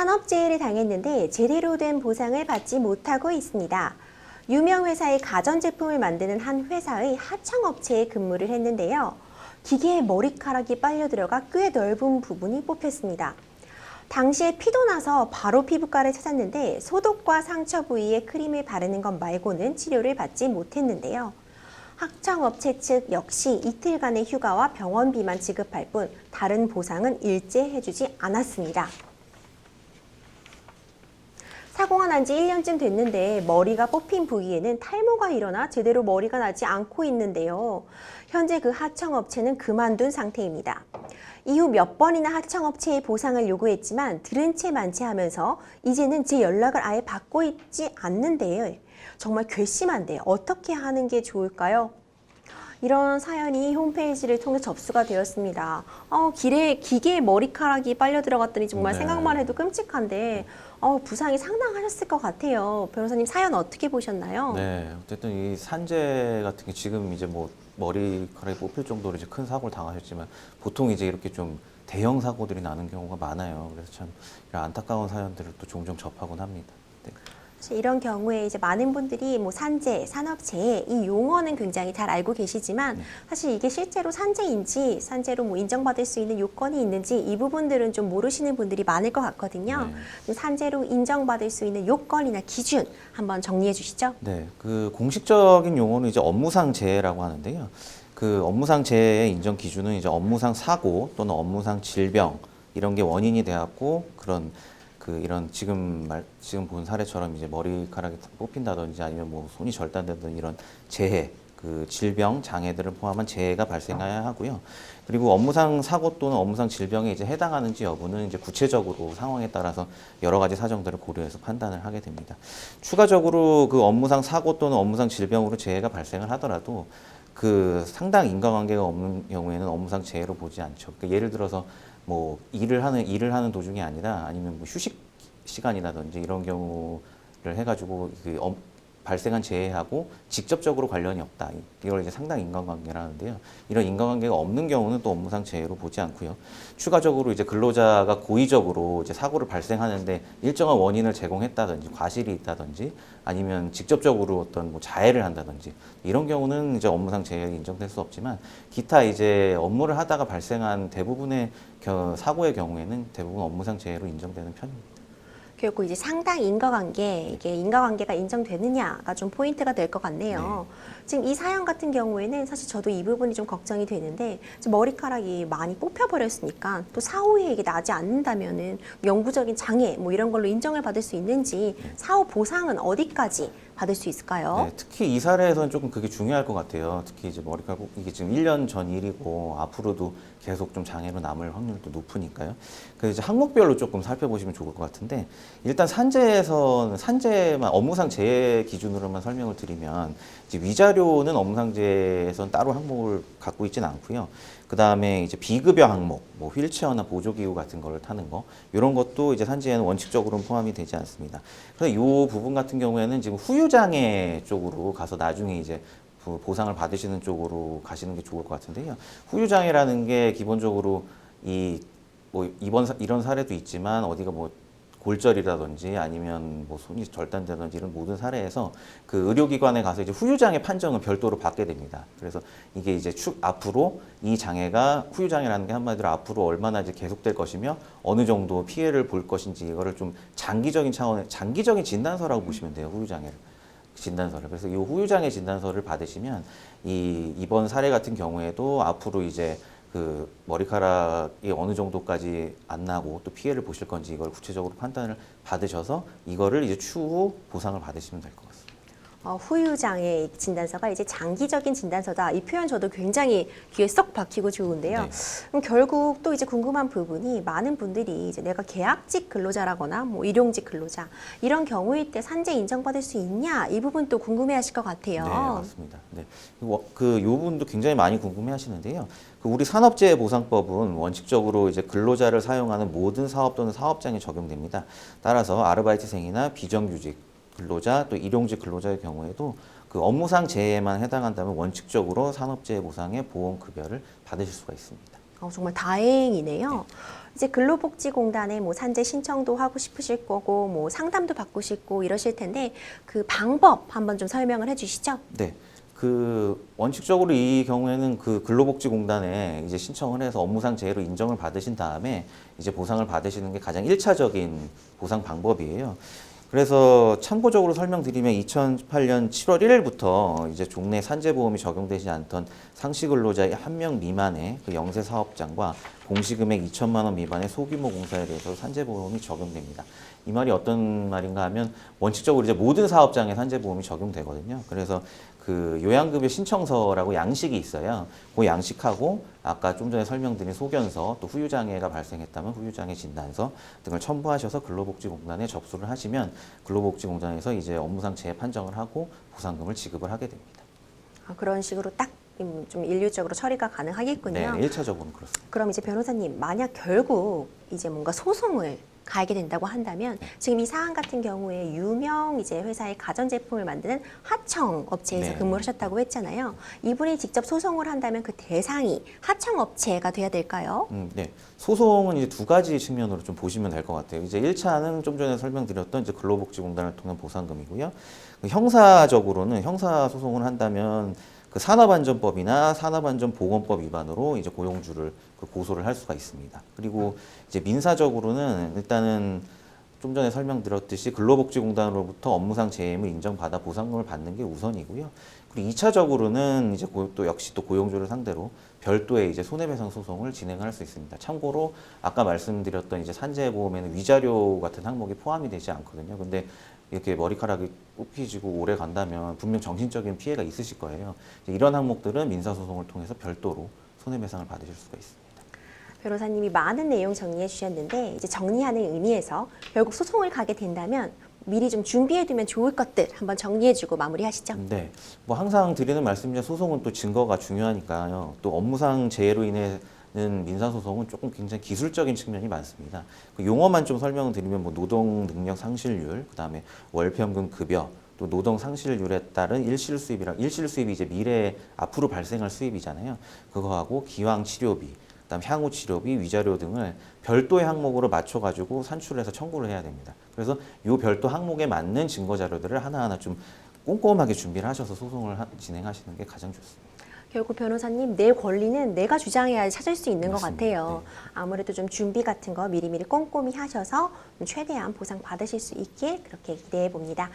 산업재해를 당했는데 제대로 된 보상을 받지 못하고 있습니다. 유명 회사의 가전제품을 만드는 한 회사의 하청업체에 근무를 했는데요. 기계에 머리카락이 빨려 들어가 꽤 넓은 부분이 뽑혔습니다. 당시에 피도 나서 바로 피부과를 찾았는데 소독과 상처 부위에 크림을 바르는 것 말고는 치료를 받지 못했는데요. 하청업체 측 역시 이틀간의 휴가와 병원비만 지급할 뿐 다른 보상은 일제 해주지 않았습니다. 사고가 난 지 1년쯤 됐는데 머리가 뽑힌 부위에는 탈모가 일어나 제대로 머리가 나지 않고 있는데요. 현재 그 하청업체는 그만둔 상태입니다. 이후 몇 번이나 하청업체에 보상을 요구했지만 들은 채 만취하면서 이제는 제 연락을 아예 받고 있지 않는데요. 정말 괘씸한데 어떻게 하는 게 좋을까요? 이런 사연이 홈페이지를 통해 접수가 되었습니다. 기계에 머리카락이 빨려 들어갔더니 정말 생각만 해도 끔찍한데 부상이 상당하셨을 것 같아요. 변호사님 사연 어떻게 보셨나요? 네, 어쨌든 이 산재 같은 게 지금 이제 뭐 머리카락이 뽑힐 정도로 이제 큰 사고를 당하셨지만 보통 이제 이렇게 좀 대형 사고들이 나는 경우가 많아요. 그래서 참 이런 안타까운 사연들을 또 종종 접하곤 합니다. 네. 이런 경우에 이제 많은 분들이 뭐 산재, 산업재해 이 용어는 굉장히 잘 알고 계시지만 사실 이게 실제로 산재인지 산재로 뭐 인정받을 수 있는 요건이 있는지 이 부분들은 좀 모르시는 분들이 많을 것 같거든요. 산재로 인정받을 수 있는 요건이나 기준 한번 정리해 주시죠. 네, 그 공식적인 용어는 이제 업무상 재해라고 하는데요. 그 업무상 재해의 인정 기준은 이제 업무상 사고 또는 업무상 질병 이런 게 원인이 되었고 이런 지금 본 사례처럼 이제 머리카락이 뽑힌다든지 아니면 뭐 손이 절단되든 이런 재해, 그 질병, 장애들을 포함한 재해가 발생해야 하고요. 그리고 업무상 사고 또는 업무상 질병에 이제 해당하는지 여부는 이제 구체적으로 상황에 따라서 여러 가지 사정들을 고려해서 판단을 하게 됩니다. 추가적으로 그 업무상 사고 또는 업무상 질병으로 재해가 발생을 하더라도 그 상당 인과관계가 없는 경우에는 업무상 재해로 보지 않죠. 그러니까 예를 들어서 뭐 일을 하는 도중이 아니라 아니면 뭐 휴식 시간이라든지 이런 경우를 해가지고 발생한 재해하고 직접적으로 관련이 없다. 이걸 이제 상당 인과관계라는데요. 이런 인과관계가 없는 경우는 또 업무상 재해로 보지 않고요. 추가적으로 이제 근로자가 고의적으로 이제 사고를 발생하는데 일정한 원인을 제공했다든지 과실이 있다든지 아니면 직접적으로 어떤 뭐 자해를 한다든지 이런 경우는 이제 업무상 재해에 인정될 수 없지만 기타 이제 업무를 하다가 발생한 대부분의 사고의 경우에는 대부분 업무상 재해로 인정되는 편입니다. 결국 이제 상당 인과관계, 이게 인과관계가 인정되느냐가 좀 포인트가 될 것 같네요. 지금 이 사연 같은 경우에는 사실 저도 이 부분이 좀 걱정이 되는데 머리카락이 많이 뽑혀버렸으니까 또 사후에 이게 나지 않는다면은 영구적인 장애 뭐 이런 걸로 인정을 받을 수 있는지 사후 보상은 어디까지 받을 수 있을까요? 네, 특히 이 사례에서는 조금 그게 중요할 것 같아요. 특히 이제 머리카락 이게 지금 1년 전 일이고 앞으로도 계속 좀 장애로 남을 확률도 높으니까요. 그래서 이제 항목별로 조금 살펴보시면 좋을 것 같은데 일단 산재만 업무상 재해 기준으로만 설명을 드리면 이제 위자료는 업무상 재해에선 따로 항목을 갖고 있지는 않고요. 그 다음에 이제 비급여 항목, 뭐 휠체어나 보조기구 같은 거를 타는 거 이런 것도 이제 산재에는 원칙적으로는 포함이 되지 않습니다. 그래서 이 부분 같은 경우에는 지금 후유장애 쪽으로 가서 나중에 이제 보상을 받으시는 쪽으로 가시는 게 좋을 것 같은데요. 후유장애라는 게 기본적으로 이런 사례도 있지만 어디가 뭐 골절이라든지 아니면 뭐 손이 절단되든지 이런 모든 사례에서 그 의료기관에 가서 이제 후유장애 판정을 별도로 받게 됩니다. 그래서 이게 이제 앞으로 이 장애가 후유장애라는 게 한마디로 앞으로 얼마나 이제 계속될 것이며 어느 정도 피해를 볼 것인지 이거를 좀 장기적인 차원의 장기적인 진단서라고 보시면 돼요. 후유장애를. 진단서를. 그래서 이 후유장애 진단서를 받으시면 이번 사례 같은 경우에도 앞으로 이제 그 머리카락이 어느 정도까지 안 나고 또 피해를 보실 건지 이걸 구체적으로 판단을 받으셔서 이거를 이제 추후 보상을 받으시면 될 것 같습니다. 후유장애 진단서가 이제 장기적인 진단서다. 이 표현 저도 굉장히 귀에 쏙 박히고 좋은데요. 네. 그럼 결국 또 이제 궁금한 부분이 많은 분들이 이제 내가 계약직 근로자라거나 뭐 일용직 근로자 이런 경우일 때 산재 인정받을 수 있냐 이 부분 또 궁금해하실 것 같아요. 네, 맞습니다. 네, 이 부분도 굉장히 많이 궁금해하시는데요. 우리 산업재해보상법은 원칙적으로 이제 근로자를 사용하는 모든 사업 또는 사업장에 적용됩니다. 따라서 아르바이트생이나 비정규직 근로자 또 일용직 근로자의 경우에도 그 업무상 재해에만 해당한다면 원칙적으로 산업재해보상의 보험급여를 받으실 수가 있습니다. 정말 다행이네요. 이제 근로복지공단에 뭐 산재 신청도 하고 싶으실 거고 뭐 상담도 받고 싶고 이러실 텐데 그 방법 한번 좀 설명을 해주시죠. 네. 그 원칙적으로 이 경우에는 그 근로복지공단에 이제 신청을 해서 업무상 재해로 인정을 받으신 다음에 이제 보상을 받으시는 게 가장 일차적인 보상 방법이에요. 그래서 참고적으로 설명드리면 2008년 7월 1일부터 이제 종래 산재보험이 적용되지 않던 상시 근로자 1명 미만의 그 영세 사업장과 공시금액 2천만 원 미만의 소규모 공사에 대해서 산재보험이 적용됩니다. 이 말이 어떤 말인가 하면 원칙적으로 이제 모든 사업장에 산재보험이 적용되거든요. 그래서 그 요양급여 신청서라고 양식이 있어요. 그 양식하고 아까 좀 전에 설명드린 소견서, 또 후유장애가 발생했다면 후유장애 진단서 등을 첨부하셔서 근로복지공단에 접수를 하시면 근로복지공단에서 이제 업무상 재해 판정을 하고 보상금을 지급을 하게 됩니다. 그런 식으로 딱 좀 일률적으로 처리가 가능하겠군요. 네, 1차적으로는 그렇습니다. 그럼 이제 변호사님, 만약 결국 이제 뭔가 소송을 가게 된다고 한다면 지금 이 사안 같은 경우에 유명 이제 회사의 가전제품을 만드는 하청 업체에서 네. 근무를 하셨다고 했잖아요. 이분이 직접 소송을 한다면 그 대상이 하청 업체가 돼야 될까요? 네. 소송은 이제 두 가지 측면으로 좀 보시면 될 것 같아요. 이제 1차는 좀 전에 설명드렸던 이제 근로복지공단을 통한 보상금이고요. 형사적으로는 형사 소송을 한다면 그 산업안전법이나 산업안전보건법 위반으로 이제 고용주를 고소를 할 수가 있습니다. 그리고 이제 민사적으로는 일단은 좀 전에 설명드렸듯이 근로복지공단으로부터 업무상 재해임을 인정받아 보상금을 받는 게 우선이고요. 그리고 2차적으로는 이제 또 역시 또 고용주를 상대로 별도의 이제 손해배상 소송을 진행할 수 있습니다. 참고로 아까 말씀드렸던 이제 산재보험에는 위자료 같은 항목이 포함이 되지 않거든요. 근데 이렇게 머리카락이 뽑히지고 오래 간다면 분명 정신적인 피해가 있으실 거예요. 이런 항목들은 민사소송을 통해서 별도로 손해배상을 받으실 수가 있습니다. 변호사님이 많은 내용 정리해 주셨는데 이제 정리하는 의미에서 결국 소송을 가게 된다면 미리 좀 준비해 두면 좋을 것들 한번 정리해 주고 마무리하시죠. 네. 뭐 항상 드리는 말씀이지만 소송은 또 증거가 중요하니까요. 또 업무상 재해로 인해 는 민사소송은 조금 굉장히 기술적인 측면이 많습니다. 그 용어만 좀 설명을 드리면 뭐 노동 능력 상실률, 그다음에 월평균 급여, 또 노동 상실률에 따른 일실 수입이 이제 미래 앞으로 발생할 수입이잖아요. 그거하고 기왕 치료비, 그다음 향후 치료비, 위자료 등을 별도의 항목으로 맞춰가지고 산출해서 청구를 해야 됩니다. 그래서 이 별도 항목에 맞는 증거 자료들을 하나하나 좀 꼼꼼하게 준비를 하셔서 소송을 진행하시는 게 가장 좋습니다. 결국 변호사님, 내 권리는 내가 주장해야 찾을 수 있는 것 맞습니다. 같아요. 아무래도 좀 준비 같은 거 미리미리 꼼꼼히 하셔서 최대한 보상 받으실 수 있길 그렇게 기대해 봅니다.